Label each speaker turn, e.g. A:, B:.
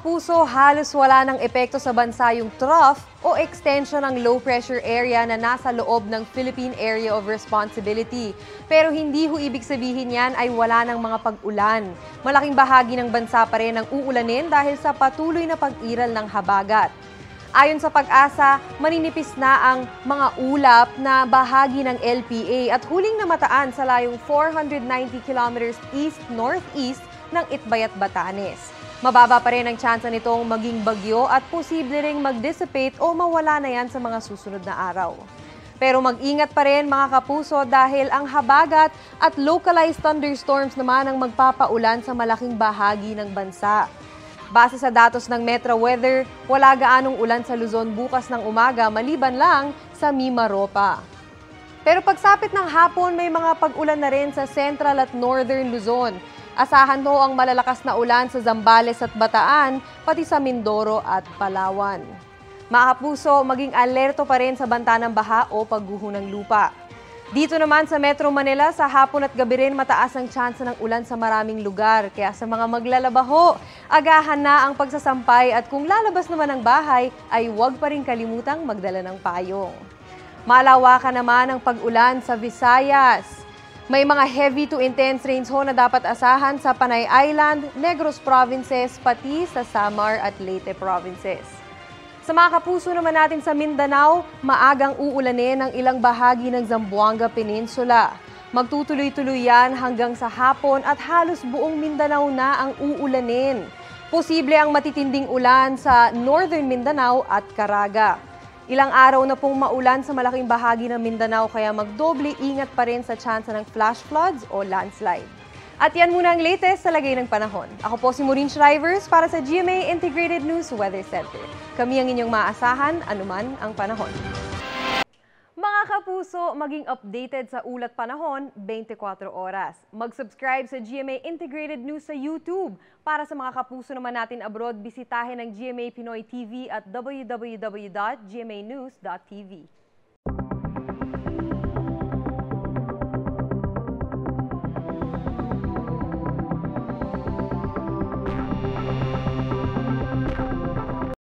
A: kapuso, halos wala ng epekto sa bansa yung trough o extension ng low pressure area na nasa loob ng Philippine Area of Responsibility. Pero hindi ho ibig sabihin yan ay wala ng mga pag-ulan. Malaking bahagi ng bansa pa rin ang uulanin dahil sa patuloy na pag-iral ng habagat. Ayon sa Pag-asa, maninipis na ang mga ulap na bahagi ng LPA at huling namataan sa layong 490 kilometers east-northeast ng Itbayat, Batanes. Mababa pa rin ang tsansa nitong maging bagyo at posible ring mag-dissipate o mawala na yan sa mga susunod na araw. Pero mag-ingat pa rin mga kapuso dahil ang habagat at localized thunderstorms naman ang magpapaulan sa malaking bahagi ng bansa. Base sa datos ng Metro Weather, wala gaanong ulan sa Luzon bukas ng umaga maliban lang sa Mimaropa. Pero pagsapit ng hapon, may mga pag-ulan na rin sa Central at Northern Luzon. Asahan ho ang malalakas na ulan sa Zambales at Bataan, pati sa Mindoro at Palawan. Mga kapuso, maging alerto pa rin sa banta ng baha o pagguho ng lupa. Dito naman sa Metro Manila, sa hapon at gabi rin mataas ang tsansa ng ulan sa maraming lugar. Kaya sa mga maglalabaho, agahan na ang pagsasampay at kung lalabas naman ng bahay, ay huwag pa rin kalimutang magdala ng payong. Malawakan naman ang pag-ulan sa Visayas. May mga heavy to intense rains ho na dapat asahan sa Panay Island, Negros Provinces, pati sa Samar at Leyte Provinces. Sa mga kapuso naman natin sa Mindanao, maagang uulanin ang ilang bahagi ng Zamboanga Peninsula. Magtutuloy-tuloy yan hanggang sa hapon at halos buong Mindanao na ang uulanin. Posible ang matitinding ulan sa Northern Mindanao at Caraga. Ilang araw na pong maulan sa malaking bahagi ng Mindanao kaya magdoble ingat pa rin sa tsansa ng flash floods o landslide. At yan muna ang latest sa lagay ng panahon. Ako po si Maureen Shrivers para sa GMA Integrated News Weather Center. Kami ang inyong maasahan anuman ang panahon. Mga kapuso, maging updated sa ulat panahon 24 oras. Mag-subscribe sa GMA Integrated News sa YouTube. Para sa mga kapuso naman natin abroad, bisitahin ang GMA Pinoy TV at www.gmanews.tv.